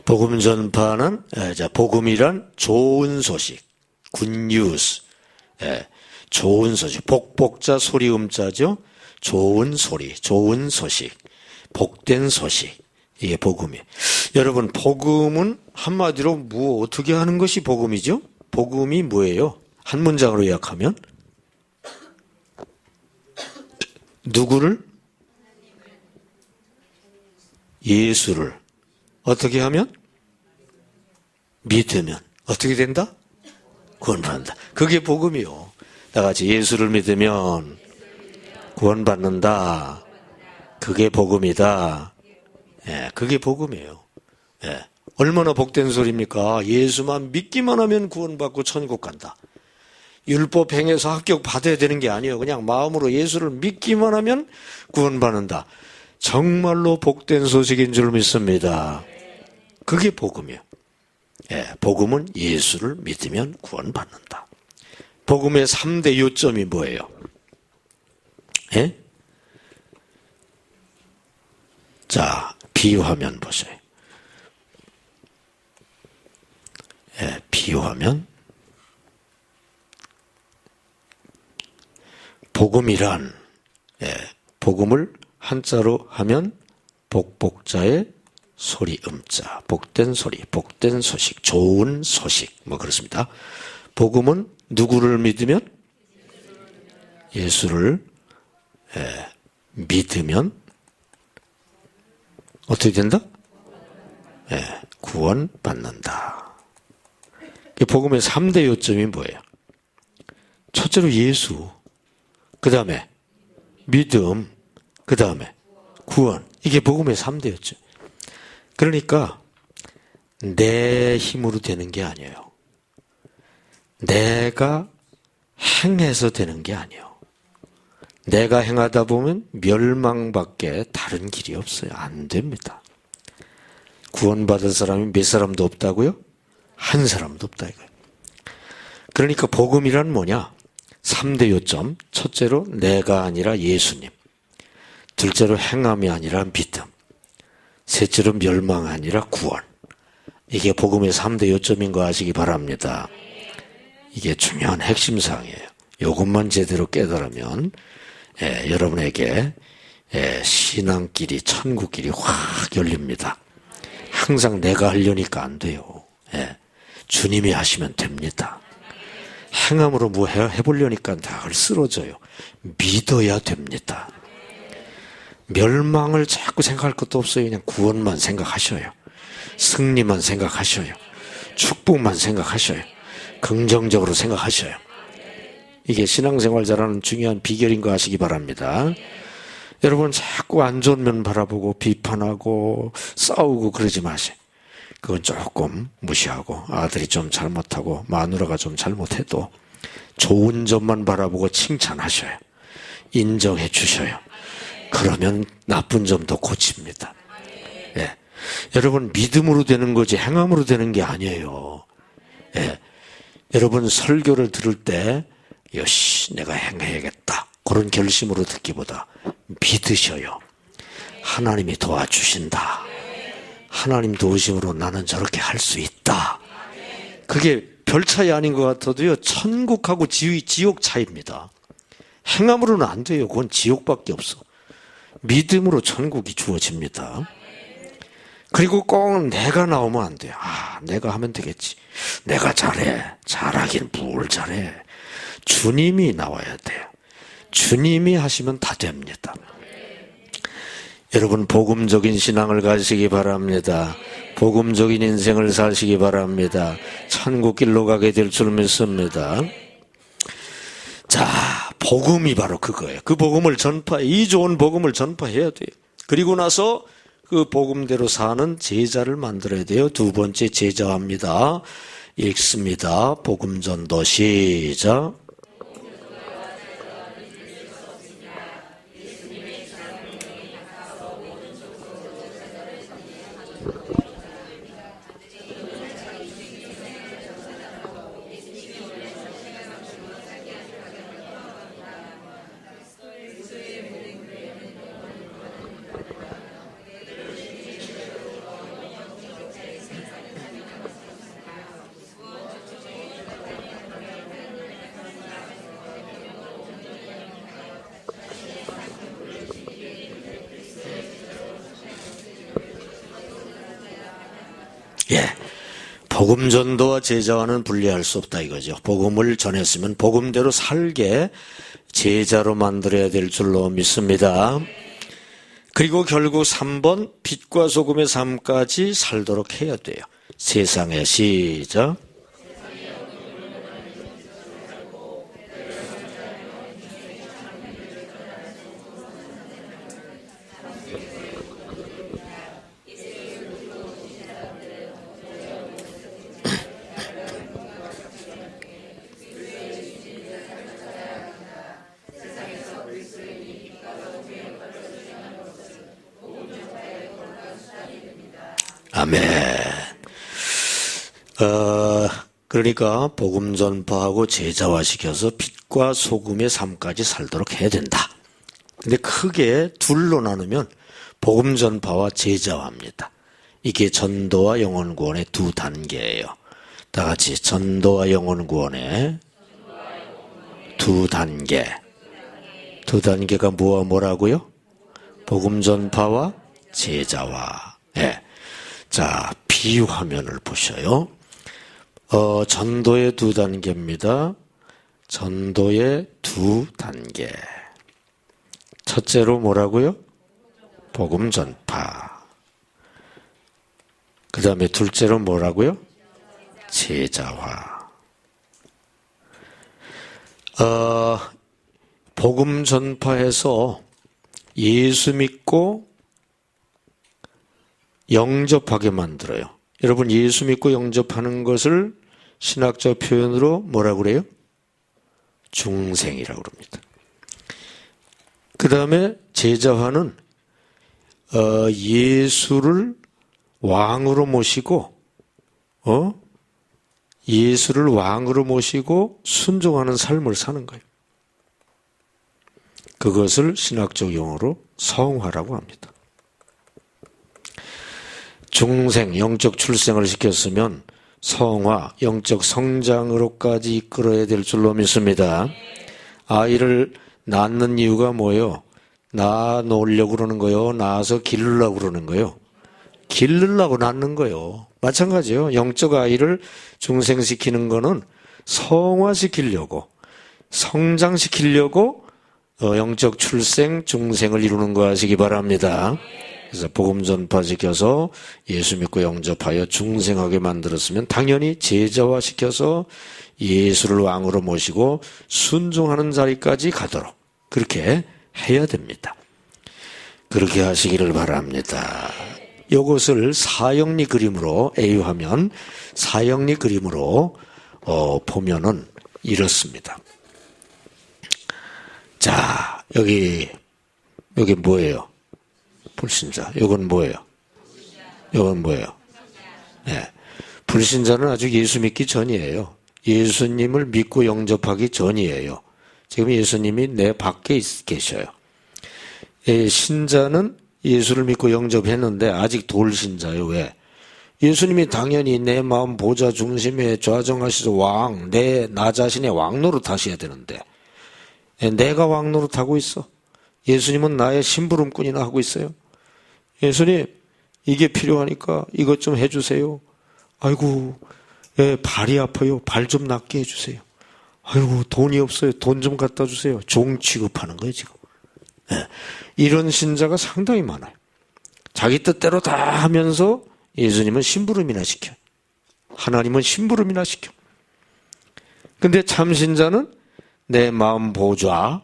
복음 전파는 복음이란 좋은 소식, 굿뉴스, 좋은 소식, 복복자 소리음자죠. 좋은 소리, 좋은 소식, 복된 소식, 이게 복음이에요. 여러분, 복음은 한마디로 어떻게 하는 것이 복음이죠? 복음이 뭐예요? 한 문장으로 요약하면 누구를? 예수를 어떻게 하면? 믿으면 어떻게 된다? 구원받는다. 그게 복음이요. 다같이 예수를 믿으면 구원받는다. 그게 복음이다. 그게 복음이에요. 얼마나 복된 소리입니까? 예수만 믿기만 하면 구원받고 천국 간다. 율법 행해서 합격 받아야 되는 게 아니에요. 그냥 마음으로 예수를 믿기만 하면 구원받는다. 정말로 복된 소식인 줄 믿습니다. 그게 복음이에요. 복음은 예수를 믿으면 구원받는다. 복음의 3대 요점이 뭐예요? 자, 비유하면 보세요. 비유하면 복음이란 복음을 한자로 하면 복복자의 소리음자, 복된 소리, 복된 소식, 좋은 소식, 그렇습니다. 복음은 누구를 믿으면? 예수를 믿으면 어떻게 된다? 구원받는다. 복음의 3대 요점이 뭐예요? 첫째로 예수, 그 다음에 믿음, 그 다음에 구원. 이게 복음의 3대 요점. 그러니까 내 힘으로 되는 게 아니에요. 내가 행해서 되는 게 아니에요. 내가 행하다 보면 멸망밖에 다른 길이 없어요. 안 됩니다. 구원받은 사람이 몇 사람도 없다고요? 한 사람도 없다 이거예요. 그러니까 복음이란 뭐냐? 3대 요점. 첫째로 내가 아니라 예수님. 둘째로 행함이 아니라 믿음. 셋째로 멸망 아니라 구원. 이게 복음의 3대 요점인 거 아시기 바랍니다. 이게 중요한 핵심사항이에요. 이것만 제대로 깨달으면 여러분에게 신앙길이, 천국길이 확 열립니다. 항상 내가 하려니까 안 돼요. 주님이 하시면 됩니다. 행함으로 뭐 해보려니까 다 쓰러져요. 믿어야 됩니다. 멸망을 자꾸 생각할 것도 없어요. 그냥 구원만 생각하셔요. 승리만 생각하셔요. 축복만 생각하셔요. 긍정적으로 생각하셔요. 이게 신앙생활 잘하는 중요한 비결인 거 아시기 바랍니다. 여러분 자꾸 안 좋은 면 바라보고 비판하고 싸우고 그러지 마세요. 그건 조금 무시하고 아들이 좀 잘못하고 마누라가 좀 잘못해도 좋은 점만 바라보고 칭찬하셔요. 인정해 주셔요. 그러면 나쁜 점도 고칩니다. 여러분 믿음으로 되는 거지 행함으로 되는 게 아니에요. 여러분 설교를 들을 때 여시 내가 행해야겠다 그런 결심으로 듣기보다 믿으셔요. 하나님이 도와주신다. 하나님 도우심으로 나는 저렇게 할 수 있다. 그게 별 차이 아닌 것 같아도요. 천국하고 지옥 차이입니다. 행함으로는 안 돼요. 그건 지옥밖에 없어. 믿음으로 천국이 주어집니다. 그리고 꼭 내가 나오면 안 돼요. 내가 하면 되겠지. 내가 잘해. 잘하긴 뭘 잘해. 주님이 나와야 돼요. 주님이 하시면 다 됩니다. 여러분 복음적인 신앙을 가지시기 바랍니다. 복음적인 인생을 사시기 바랍니다. 천국길로 가게 될 줄 믿습니다. 자, 복음이 바로 그거예요. 그 복음을 이 좋은 복음을 전파해야 돼요. 그리고 나서 그 복음대로 사는 제자를 만들어야 돼요. 두 번째 제자합니다. 읽습니다. 복음전도 시작. 예. 복음 전도와 제자와는 분리할 수 없다 이거죠. 복음을 전했으면 복음대로 살게 제자로 만들어야 될 줄로 믿습니다. 그리고 결국 3번 빛과 소금의 삶까지 살도록 해야 돼요. 세상에 시작. 아멘. 그러니까 복음 전파하고 제자화시켜서 빛과 소금의 삶까지 살도록 해야 된다. 근데 크게 둘로 나누면 복음 전파와 제자화입니다. 이게 전도와 영혼 구원의 두 단계예요. 다 같이 전도와 영혼 구원의 두 단계. 두 단계가 뭐라고요? 복음 전파와 제자화. 예. 자, 비화면을 보셔요. 전도의 두 단계입니다. 전도의 두 단계. 첫째로 뭐라고요? 복음 전파. 그 다음에 둘째로 뭐라고요? 제자화. 복음 전파에서 예수 믿고 영접하게 만들어요. 여러분, 예수 믿고 영접하는 것을 신학적 표현으로 뭐라고 그래요? 중생이라고 그럽니다. 그 다음에 제자화는 예수를 왕으로 모시고 예수를 왕으로 모시고 순종하는 삶을 사는 거예요. 그것을 신학적 용어로 성화라고 합니다. 중생, 영적 출생을 시켰으면 성화, 영적 성장으로까지 이끌어야 될 줄로 믿습니다. 아이를 낳는 이유가 뭐예요? 낳으려고 그러는 거예요? 낳아서 기르려고 그러는 거예요? 기르려고 낳는 거예요. 마찬가지예요. 영적 아이를 중생시키는 거는 성화시키려고, 성장시키려고 영적 출생, 중생을 이루는 거 하시기 바랍니다. 그래서 복음 전파시켜서 예수 믿고 영접하여 중생하게 만들었으면 당연히 제자화시켜서 예수를 왕으로 모시고 순종하는 자리까지 가도록 그렇게 해야 됩니다. 그렇게 하시기를 바랍니다. 이것을 사형리 그림으로 A화면 사형리 그림으로 보면은 이렇습니다. 자, 여기 뭐예요? 불신자. 이건 뭐예요? 이건 뭐예요? 네. 불신자는 아직 예수 믿기 전이에요. 예수님을 믿고 영접하기 전이에요. 지금 예수님이 내 밖에 계셔요. 신자는 예수를 믿고 영접했는데 아직 돌신자예요. 왜? 예수님이 당연히 내 마음 보좌 중심에 좌정하시서 왕, 나 자신의 왕노릇 하셔야 되는데 내가 왕노릇 하고 있어. 예수님은 나의 심부름꾼이나 하고 있어요. 예수님, 이게 필요하니까 이것 좀 해주세요. 아이고, 발이 아파요. 발 좀 낫게 해주세요. 아이고, 돈이 없어요. 돈 좀 갖다 주세요. 종 취급하는 거예요, 지금. 이런 신자가 상당히 많아요. 자기 뜻대로 다 하면서 예수님은 심부름이나 시켜요. 하나님은 심부름이나 시켜. 근데 참신자는 내 마음 보좌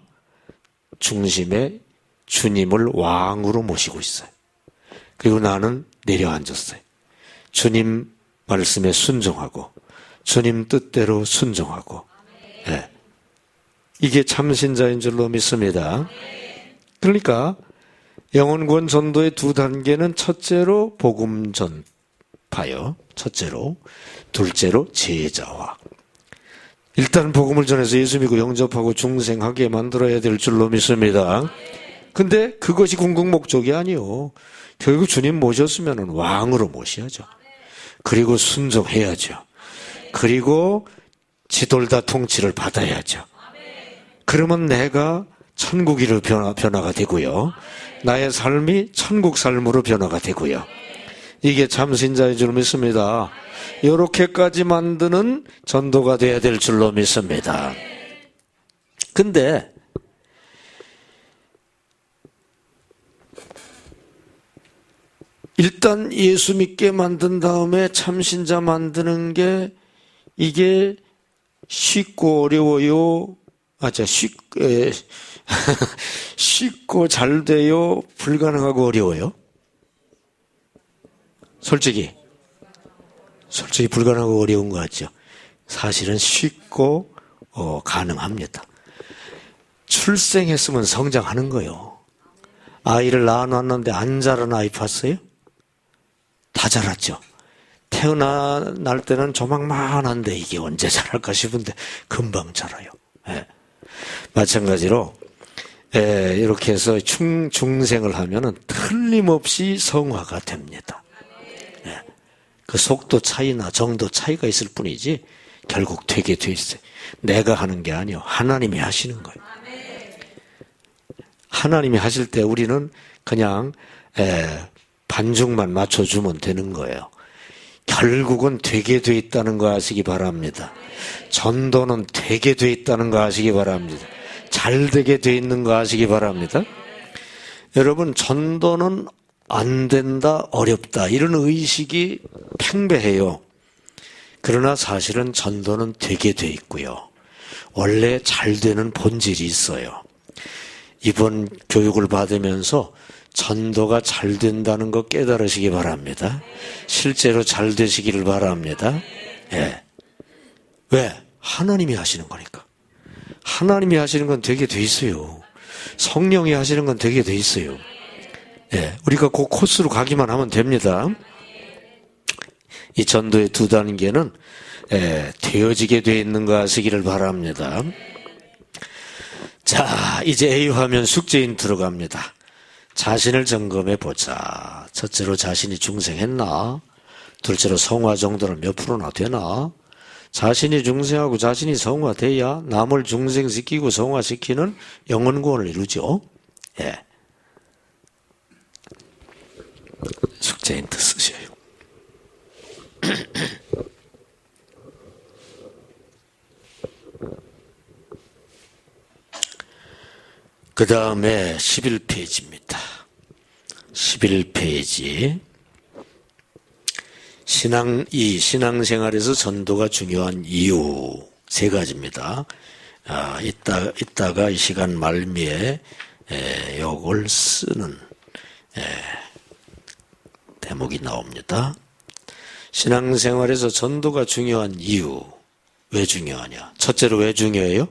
중심에 주님을 왕으로 모시고 있어요. 그리고 나는 내려앉았어요. 주님 말씀에 순종하고 주님 뜻대로 순종하고 네. 이게 참신자인 줄로 믿습니다. 그러니까 영혼구원 전도의 두 단계는 첫째로 복음 전파요. 첫째로. 둘째로 제자화. 일단 복음을 전해서 예수 믿고 영접하고 중생하게 만들어야 될 줄로 믿습니다. 근데 그것이 궁극 목적이 아니요. 결국 주님 모셨으면 왕으로 모셔야죠. 그리고 순종해야죠. 그리고 지돌다 통치를 받아야죠. 그러면 내가 천국이로 변화가 되고요. 나의 삶이 천국 삶으로 변화가 되고요. 이게 참신자인 줄 믿습니다. 이렇게까지 만드는 전도가 돼야 될 줄로 믿습니다. 근데 일단 예수 믿게 만든 다음에 참신자 만드는 게 이게 쉽고 어려워요? 쉽고 잘 돼요? 불가능하고 어려워요? 솔직히 불가능하고 어려운 것 같죠? 사실은 쉽고 가능합니다. 출생했으면 성장하는 거예요. 아이를 낳아놨는데 안 자란 아이 봤어요? 다 자랐죠. 태어날 때는 조망만한데 이게 언제 자랄까 싶은데 금방 자라요. 예. 마찬가지로 이렇게 해서 중생을 하면은 틀림없이 성화가 됩니다. 예. 그 속도 차이나 정도 차이가 있을 뿐이지 결국 되게 돼 있어요. 내가 하는 게 아니요. 하나님이 하시는 거예요. 하나님이 하실 때 우리는 그냥 반죽만 맞춰주면 되는 거예요. 결국은 되게 돼 있다는 거 아시기 바랍니다. 전도는 되게 돼 있다는 거 아시기 바랍니다. 잘 되게 돼 있는 거 아시기 바랍니다. 여러분, 전도는 안 된다, 어렵다 이런 의식이 팽배해요. 그러나 사실은 전도는 되게 돼 있고요. 원래 잘 되는 본질이 있어요. 이번 교육을 받으면서 전도가 잘 된다는 거 깨달으시기 바랍니다. 실제로 잘 되시기를 바랍니다. 예. 왜? 하나님이 하시는 거니까. 하나님이 하시는 건 되게 돼 있어요. 성령이 하시는 건 되게 돼 있어요. 예. 우리가 그 코스로 가기만 하면 됩니다. 이 전도의 두 단계는 되어지게 돼 있는 거 아시기를 바랍니다. 자, 이제 A 화면 숙제인 들어갑니다. 자신을 점검해 보자. 첫째로 자신이 중생했나? 둘째로 성화 정도는 몇 프로나 되나? 자신이 중생하고 자신이 성화돼야 남을 중생시키고 성화시키는 영혼구원을 이루죠. 예. 숙제 힌트 쓰셔요. 그 다음에 11페이지입니다. 11페이지. 신앙생활에서 전도가 중요한 이유 세 가지입니다. 이따가 이 시간 말미에 요걸 쓰는 대목이 나옵니다. 신앙생활에서 전도가 중요한 이유. 왜 중요하냐? 첫째로 왜 중요해요?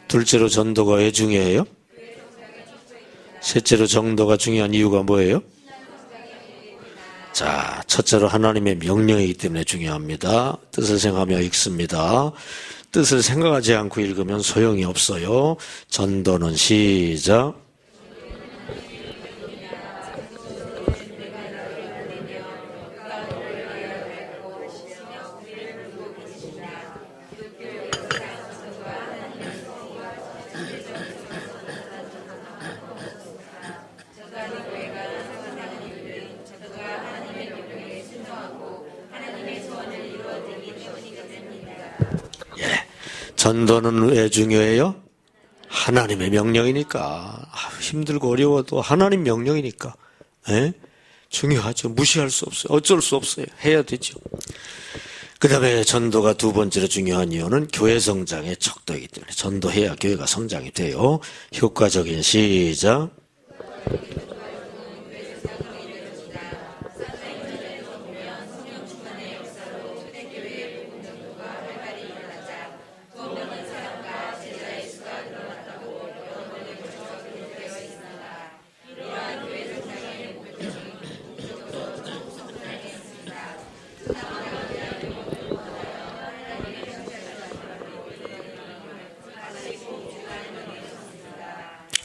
둘째로 전도가 왜 중요해요? 셋째로 전도가 중요한 이유가 뭐예요? 자, 첫째로 하나님의 명령이기 때문에 중요합니다. 뜻을 생각하며 읽습니다. 뜻을 생각하지 않고 읽으면 소용이 없어요. 전도는 시작. 전도는 왜 중요해요? 하나님의 명령이니까. 힘들고 어려워도 하나님 명령이니까. 중요하죠. 무시할 수 없어요. 어쩔 수 없어요. 해야 되죠. 그 다음에 전도가 두 번째로 중요한 이유는 교회 성장의 척도이기 때문에 전도해야 교회가 성장이 돼요. 효과적인 시작.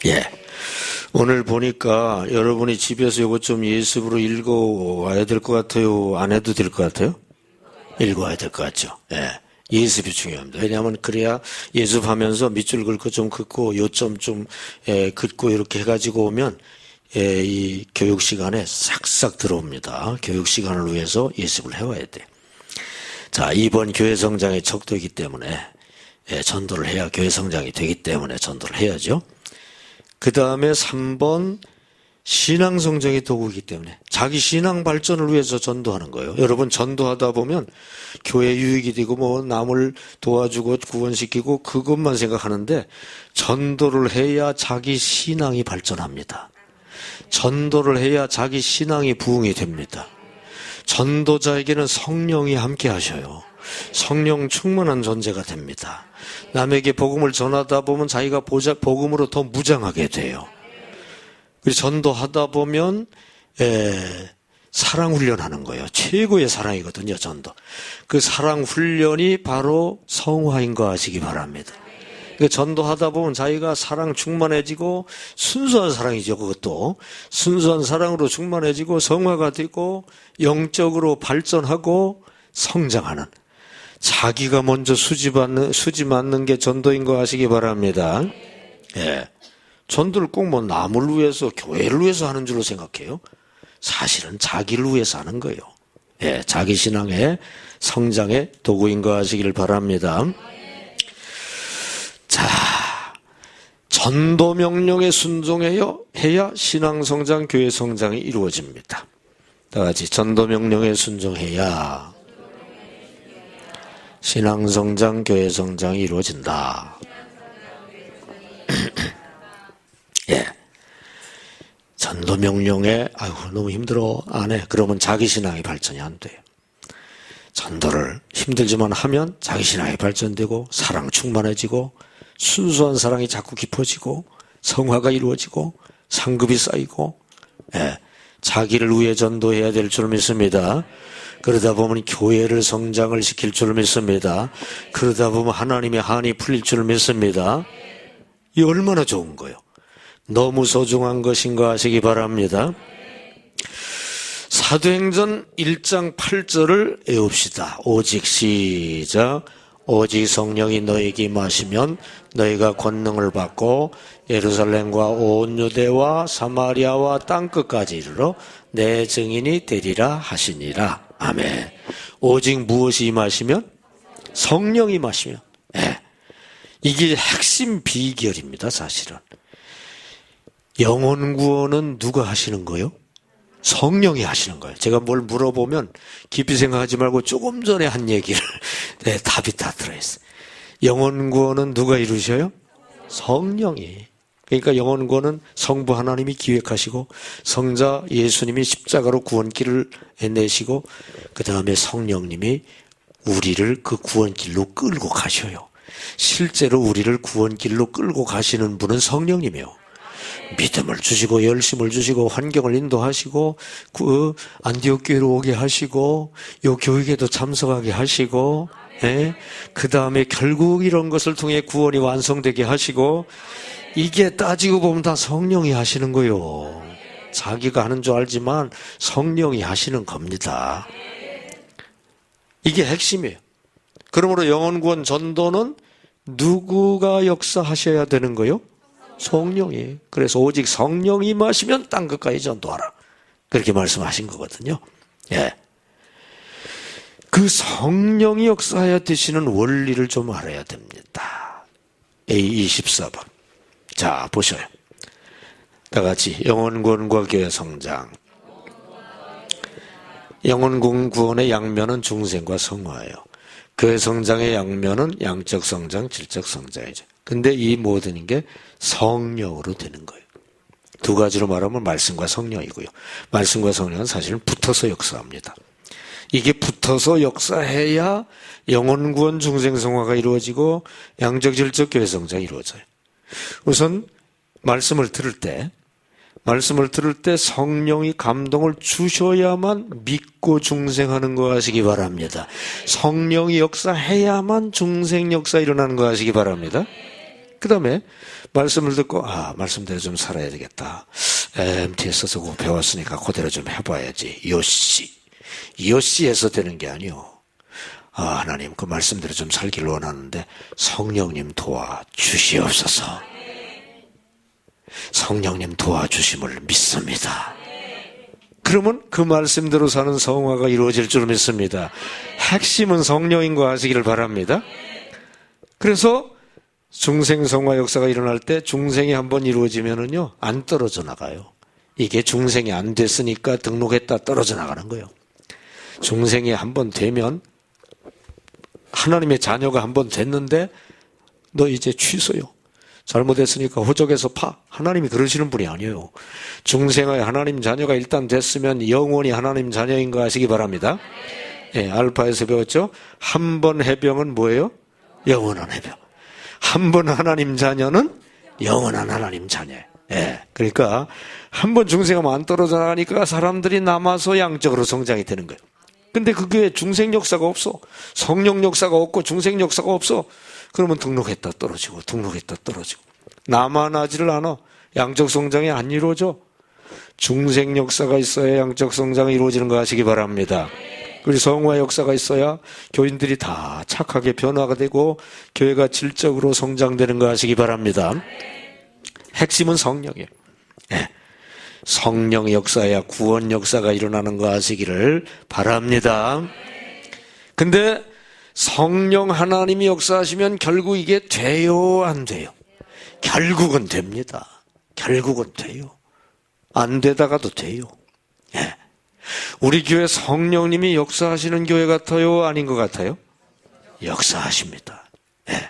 예. 오늘 보니까 여러분이 집에서 이것 좀 예습으로 읽어와야 될 것 같아요? 안 해도 될 것 같아요? 읽어와야 될 것 같죠? 예. 예습이 중요합니다. 왜냐하면 그래야 예습하면서 밑줄 긋고 좀 긋고 요점 좀 긋고 이렇게 해가지고 오면 이 교육 시간에 싹싹 들어옵니다. 교육 시간을 위해서 예습을 해와야 돼. 자, 2번 교회 성장의 척도이기 때문에 전도를 해야 교회 성장이 되기 때문에 전도를 해야죠. 그 다음에 3번 신앙 성장의 도구이기 때문에 자기 신앙 발전을 위해서 전도하는 거예요. 여러분 전도하다 보면 교회 유익이 되고 뭐 남을 도와주고 구원시키고 그것만 생각하는데 전도를 해야 자기 신앙이 발전합니다. 전도를 해야 자기 신앙이 부흥이 됩니다. 전도자에게는 성령이 함께 하셔요. 성령 충만한 존재가 됩니다. 남에게 복음을 전하다 보면 자기가 복음으로 더 무장하게 돼요. 그래서 전도하다 보면 사랑 훈련하는 거예요. 최고의 사랑이거든요, 전도. 그 사랑 훈련이 바로 성화인 거 아시기 바랍니다. 그러니까 전도하다 보면 자기가 사랑 충만해지고 순수한 사랑이죠. 그것도 순수한 사랑으로 충만해지고 성화가 되고 영적으로 발전하고 성장하는, 자기가 먼저 수지 맞는 게 전도인 거 아시기 바랍니다. 예. 전도를 꼭 뭐 남을 위해서 교회를 위해서 하는 줄로 생각해요. 사실은 자기를 위해서 하는 거예요. 예, 자기 신앙의 성장의 도구인 거 아시기를 바랍니다. 자, 전도 명령에 순종해야 신앙 성장, 교회 성장이 이루어집니다. 다 같이 전도 명령에 순종해야 신앙 성장, 교회 성장이 이루어진다. 예. 전도 명령에 아이고 너무 힘들어 안 해. 그러면 자기 신앙이 발전이 안 돼요. 전도를 힘들지만 하면 자기 신앙이 발전되고 사랑 충만해지고 순수한 사랑이 자꾸 깊어지고 성화가 이루어지고 상급이 쌓이고, 예, 자기를 위해 전도해야 될 줄 믿습니다. 그러다 보면 교회를 성장을 시킬 줄 믿습니다. 그러다 보면 하나님의 한이 풀릴 줄 믿습니다. 이 얼마나 좋은 거예요. 너무 소중한 것인 거 아시기 바랍니다. 사도행전 1장 8절을 외웁시다. 오직 시작. 오직 성령이 너에게 임하시면 너희가 권능을 받고 예루살렘과 온 유대와 사마리아와 땅끝까지 이르러 내 증인이 되리라 하시니라. 아멘. 오직 무엇이 임하시면? 성령이 임하시면. 네. 이게 핵심 비결입니다. 사실은. 영혼 구원은 누가 하시는 거예요? 성령이 하시는 거예요. 제가 뭘 물어보면 깊이 생각하지 말고 조금 전에 한 얘기를 네, 답이 다 들어있어요. 영혼 구원은 누가 이루셔요? 성령이. 그러니까 영혼 구원은 성부 하나님이 기획하시고 성자 예수님이 십자가로 구원길을 내시고 그 다음에 성령님이 우리를 그 구원길로 끌고 가셔요. 실제로 우리를 구원길로 끌고 가시는 분은 성령님이에요. 믿음을 주시고 열심을 주시고 환경을 인도하시고 그 안디옥 교회로 오게 하시고 요 교육에도 참석하게 하시고, 예? 그 다음에 결국 이런 것을 통해 구원이 완성되게 하시고, 이게 따지고 보면 다 성령이 하시는 거예요. 자기가 하는 줄 알지만 성령이 하시는 겁니다. 이게 핵심이에요. 그러므로 영혼구원 전도는 누구가 역사하셔야 되는 거예요? 성령이. 그래서 오직 성령이 임하시면 땅끝까지 전도하라. 그렇게 말씀하신 거거든요. 예. 그 성령이 역사하여 되시는 원리를 좀 알아야 됩니다. A24번. 자, 보셔요. 다 같이 영혼구원과 교회 성장. 영혼구원의 양면은 중생과 성화예요. 교회 성장의 양면은 양적 성장, 질적 성장이죠. 근데 이 모든 게 성령으로 되는 거예요. 두 가지로 말하면 말씀과 성령이고요. 말씀과 성령은 사실은 붙어서 역사합니다. 이게 붙어서 역사해야 영혼구원 중생성화가 이루어지고 양적, 질적, 교회 성장이 이루어져요. 우선 말씀을 들을 때 성령이 감동을 주셔야만 믿고 중생하는 거 아시기 바랍니다. 성령이 역사해야만 중생 역사 일어나는 거 아시기 바랍니다. 그 다음에 말씀을 듣고 말씀대로 좀 살아야 되겠다. MT에서 그거 배웠으니까 그대로 좀 해봐야지. 요시에서 되는 게 아니요. 하나님 그 말씀대로 좀 살기를 원하는데 성령님 도와주시옵소서. 성령님 도와주심을 믿습니다. 그러면 그 말씀대로 사는 성화가 이루어질 줄 믿습니다. 핵심은 성령인 거 아시기를 바랍니다. 그래서 중생성화 역사가 일어날 때 중생이 한번 이루어지면은요, 안 떨어져 나가요. 이게 중생이 안 됐으니까 등록했다 떨어져 나가는 거예요. 중생이 한번 되면, 하나님의 자녀가 한번 됐는데 너 이제 취소요. 잘못했으니까 호적에서 파. 하나님이 그러시는 분이 아니에요. 중생의 하나님 자녀가 일단 됐으면 영원히 하나님 자녀인 거 아시기 바랍니다. 예, 알파에서 배웠죠? 한 번 해병은 뭐예요? 영원한 해병. 한 번 하나님 자녀는 영원한 하나님 자녀예요. 예, 그러니까 한 번 중생하면 안 떨어져 나가니까 사람들이 남아서 양적으로 성장이 되는 거예요. 근데 그 교회에 중생 역사가 없어. 성령 역사가 없고 중생 역사가 없어. 그러면 등록했다 떨어지고 등록했다 떨어지고 남아나지를 않아. 양적 성장이 안 이루어져. 중생 역사가 있어야 양적 성장이 이루어지는 거 아시기 바랍니다. 그리고 성화 역사가 있어야 교인들이 다 착하게 변화가 되고 교회가 질적으로 성장되는 거 아시기 바랍니다. 핵심은 성령이에요. 네. 성령 역사야 구원 역사가 일어나는 거 아시기를 바랍니다. 근데 성령 하나님이 역사하시면 결국 이게 돼요, 안 돼요? 결국은 됩니다. 결국은 돼요. 안 되다가도 돼요. 예. 우리 교회 성령님이 역사하시는 교회 같아요, 아닌 것 같아요? 역사하십니다. 예.